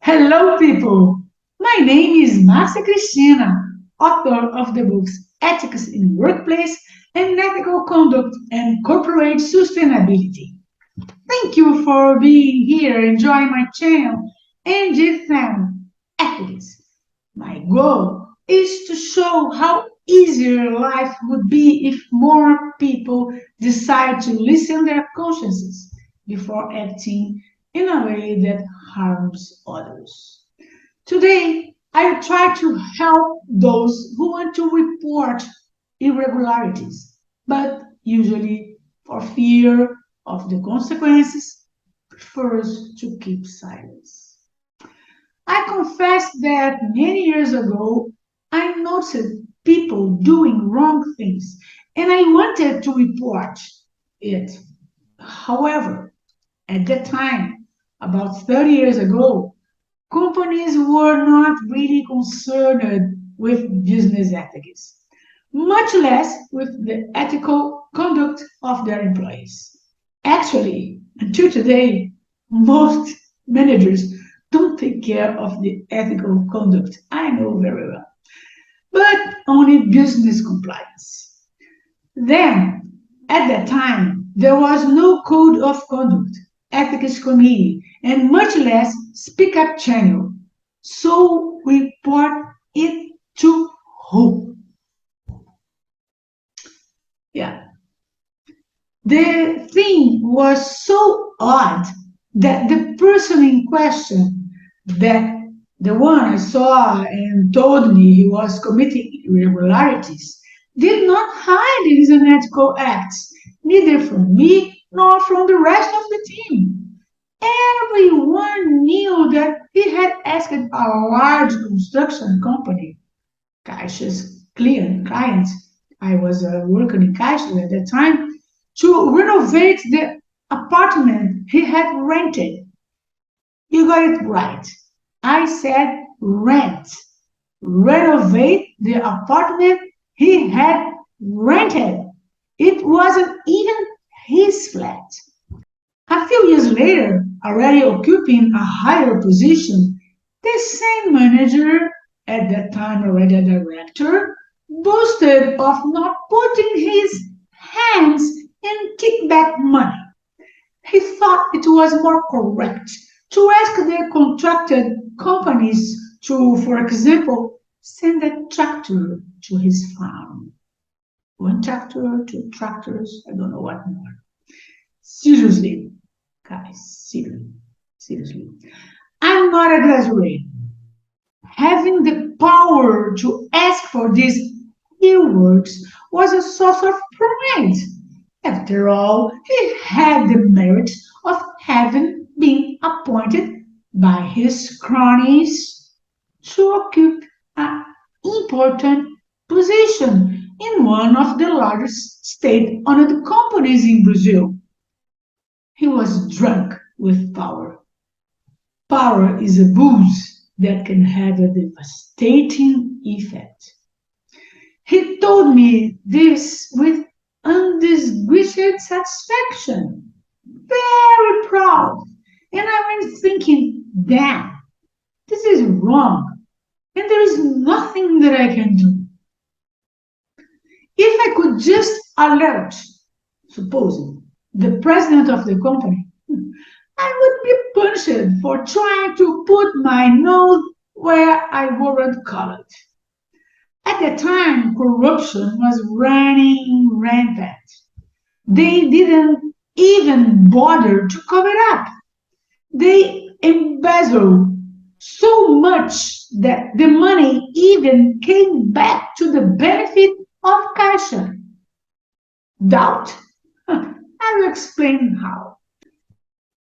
Hello, people. My name is Marcia Cristina, author of the books Ethics in Workplace and Ethical Conduct and Corporate Sustainability. Thank you for being here, enjoying my channel, and GFM Ethics. My goal is to show how easier life would be if more people decide to listen their consciences before acting in a way that harms others. Today, I will try to help those who want to report irregularities, but usually for fear of the consequences, prefers to keep silence. I confess that many years ago, I noticed people doing wrong things and I wanted to report it. However, at that time, about 30 years ago, companies were not really concerned with business ethics, much less with the ethical conduct of their employees. Actually, until today, most managers don't take care of the ethical conduct. I know very well, but only business compliance. Then, at that time, there was no code of conduct, ethics committee, and much less speak up channel. So report it to who? Yeah. The thing was so odd that the person in question, that the one I saw and told me he was committing irregularities, did not hide his unethical acts, neither from me nor from the rest of the team. Everyone knew that he had asked a large construction company, Caixa's client, I was working in Caixa at that time, to renovate the apartment he had rented. You got it right. I said rent. Renovate the apartment he had rented. It wasn't even his flat. A few years later, already occupying a higher position, the same manager, at that time already a director, boasted of not putting his hands in kickback money. He thought it was more correct to ask the contracted companies to, for example, send a tractor to his farm. One tractor, two tractors, I don't know what more. Seriously, guys, seriously. I'm not exaggerating. Having the power to ask for these rewards was a source of pride. After all, he had the merit of having been appointed by his cronies to occupy an important position in one of the largest state-owned companies in Brazil. He was drunk with power. Power is a booze that can have a devastating effect. He told me this with undisguised satisfaction, very proud. And I went thinking, damn, this is wrong, and there is nothing that I can do. If I could just alert, supposing, the president of the company, I would be punished for trying to put my nose where I weren't colored. At the time, corruption was running rampant. They didn't even bother to cover it up. They embezzled so much that the money even came back to the benefit of Caixa. Doubt? I will explain how.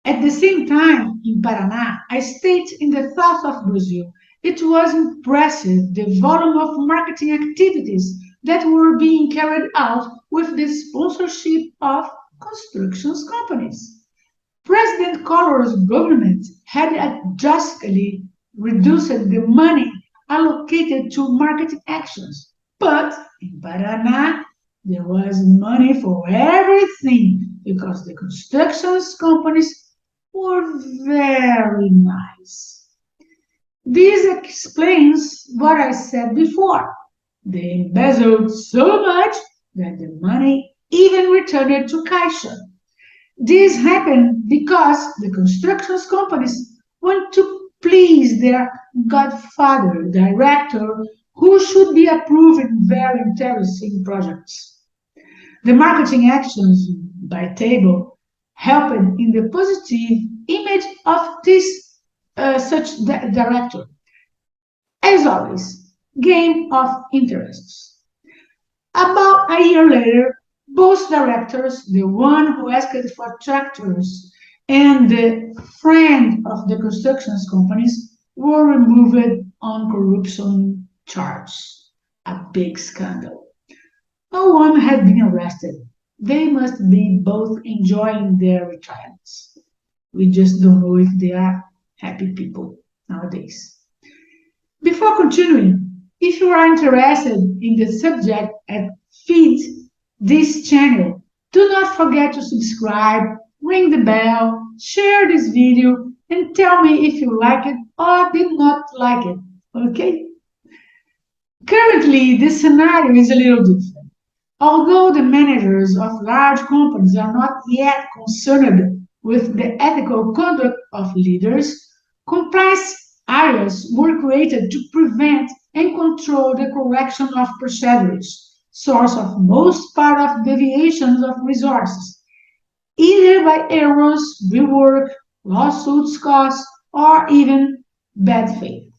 At the same time, in Paraná, a state in the south of Brazil, it was impressive the volume of marketing activities that were being carried out with the sponsorship of construction companies. President Collor's government had drastically reduced the money allocated to marketing actions. But in Paraná, there was money for everything because the construction companies were very nice. This explains what I said before. They embezzled so much that the money even returned to Caixa. This happened because the construction companies want to please their godfather director, who should be approving very interesting projects. The marketing actions by Table helped in the positive image of this such director. As always, game of interests. About a year later, both directors, the one who asked for tractors and the friend of the construction companies, were removed on corruption charges. A big scandal. No one had been arrested. They must be both enjoying their retirements. We just don't know if they are happy people nowadays. Before continuing, if you are interested in the subject and feed this channel, do not forget to subscribe, ring the bell, share this video, and tell me if you like it or did not like it, okay? Currently, this scenario is a little different. Although the managers of large companies are not yet concerned with the ethical conduct of leaders, compliance areas were created to prevent and control the correction of procedures, source of most part of deviations of resources, either by errors, rework, lawsuits costs, or even bad faith.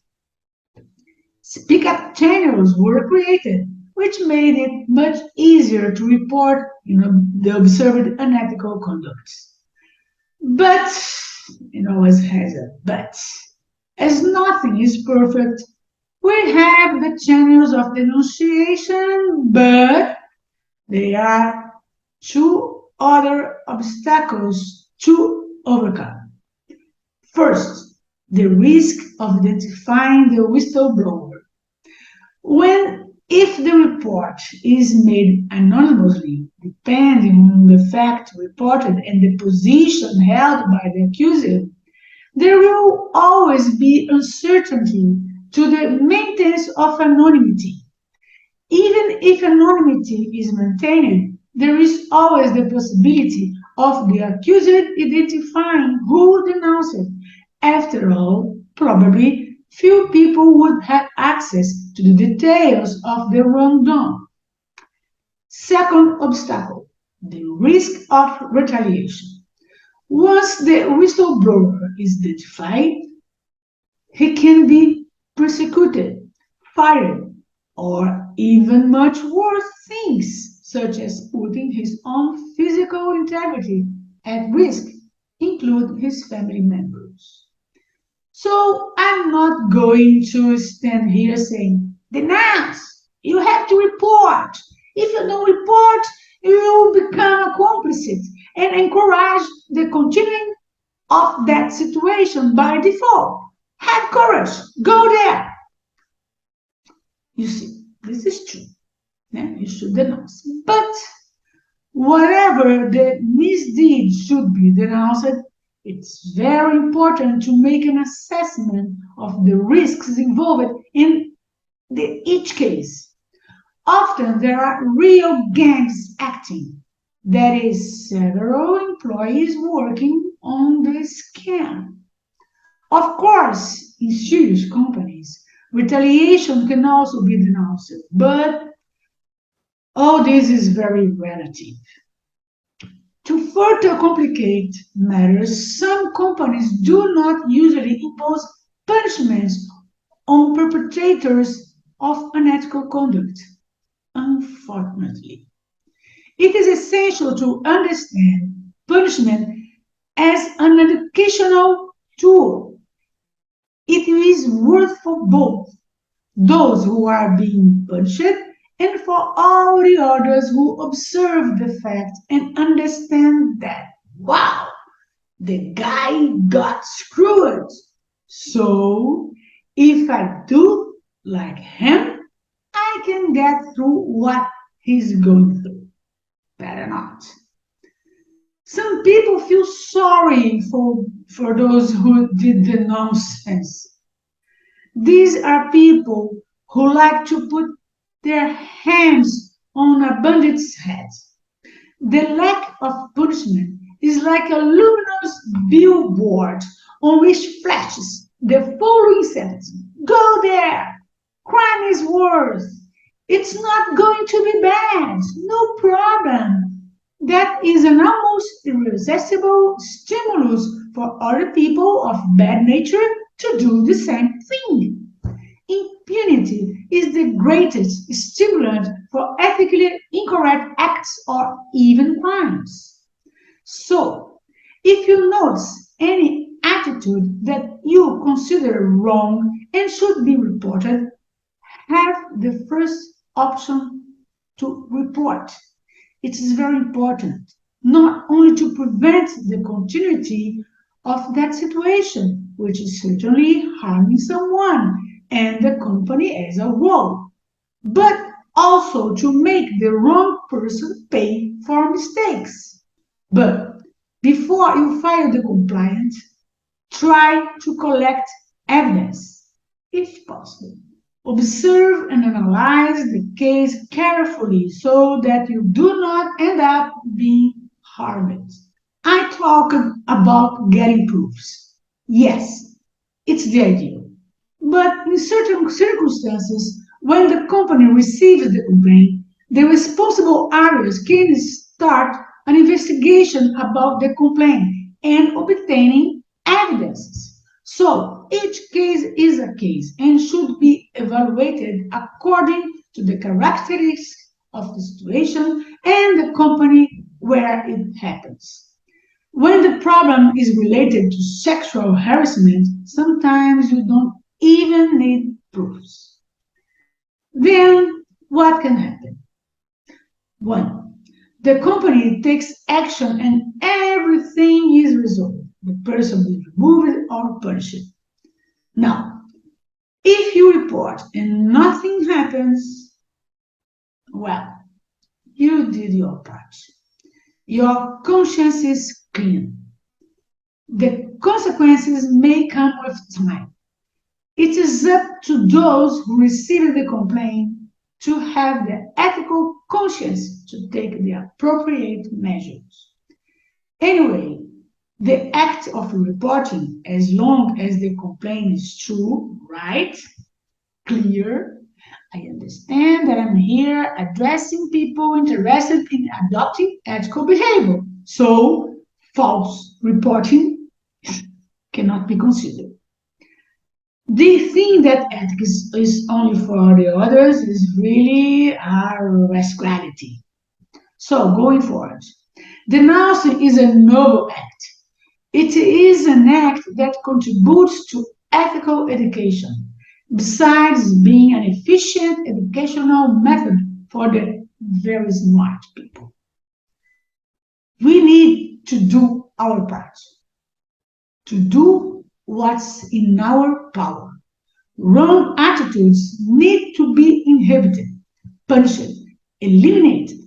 Speak-up channels were created, which made it much easier to report the observed unethical conduct. But, it always has a but. As nothing is perfect, we have the channels of denunciation, but there are two other obstacles to overcome. First, the risk of identifying the whistleblower. If the report is made anonymously, depending on the fact reported and the position held by the accused, there will always be uncertainty to the maintenance of anonymity. Even if anonymity is maintained, there is always the possibility of the accused identifying who denounced it. After all, probably few people would have access to the details of the wrongdoing. Second obstacle, the risk of retaliation. Once the whistleblower is identified, he can be persecuted, fired, or even much worse things, such as putting his own physical integrity at risk, including his family members. So I'm not going to stand here saying, denounce, you have to report. If you don't report, you will become a complicit and encourage the continuing of that situation by default. Have courage, go there. You see, this is true. Yeah, you should denounce. But whatever the misdeed should be denounced, it's very important to make an assessment of the risks involved in each case. Often there are real gangs acting, that is, several employees working on the scam. Of course, in serious companies, retaliation can also be denounced, but all this is very relative. To further complicate matters, some companies do not usually impose punishments on perpetrators of unethical conduct, unfortunately. It is essential to understand punishment as an educational tool. It is worth for both those who are being punished and for all the others who observe the fact and understand that, wow, the guy got screwed. So if I do like him, I can get through what he's going through. Better not. Some people feel sorry for those who did the nonsense. These are people who like to put their hands on a bandit's head. The lack of punishment is like a luminous billboard on which flashes the following sentence: go there! Crime is worse. It's not going to be bad. No problem. That is an almost irresistible stimulus for other people of bad nature to do the same thing. Impunity is the greatest stimulant for ethically incorrect acts or even crimes. So, if you notice any attitude that you consider wrong and should be reported, have the first option to report. It is very important, not only to prevent the continuity of that situation, which is certainly harming someone and the company as a whole, but also to make the wrong person pay for mistakes. But before you file the complaint, try to collect evidence, if possible. Observe and analyze the case carefully so that you do not end up being harmed. I talk about getting proofs. Yes, it's the ideal. But in certain circumstances, when the company receives the complaint, the responsible areas can start an investigation about the complaint and obtaining evidence. So each case is a case and should be evaluated according to the characteristics of the situation and the company where it happens. When the problem is related to sexual harassment, sometimes you don't even need proofs. Then, what can happen? 1. The company takes action and everything is resolved. The person is removed or punished. Now, if you report and nothing happens, well, you did your part. Your conscience is clean. The consequences may come with time. It is up to those who receive the complaint to have the ethical conscience to take the appropriate measures. Anyway, the act of reporting, as long as the complaint is true, right, clear, I understand that I'm here addressing people interested in adopting ethical behavior. So, false reporting cannot be considered. The thing that ethics is only for the others is really a rascality. So, going forward, denouncing is a noble act. It is an act that contributes to ethical education, besides being an efficient educational method for the very smart people. We need to do our part, to do what's in our power. Wrong attitudes need to be inhibited, punished, eliminated.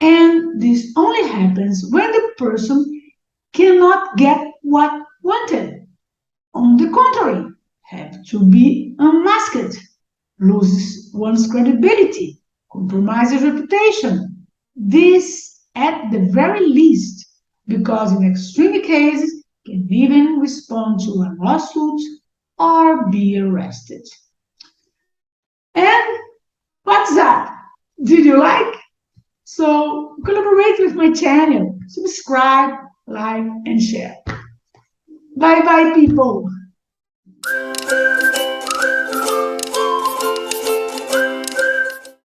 And this only happens when the person cannot get what wanted. On the contrary, have to be unmasked, loses one's credibility, compromises reputation. This at the very least, because in extreme cases can even respond to a lawsuit or be arrested. And what's that? Did you like? So collaborate with my channel, subscribe, like, and share. Bye bye, people.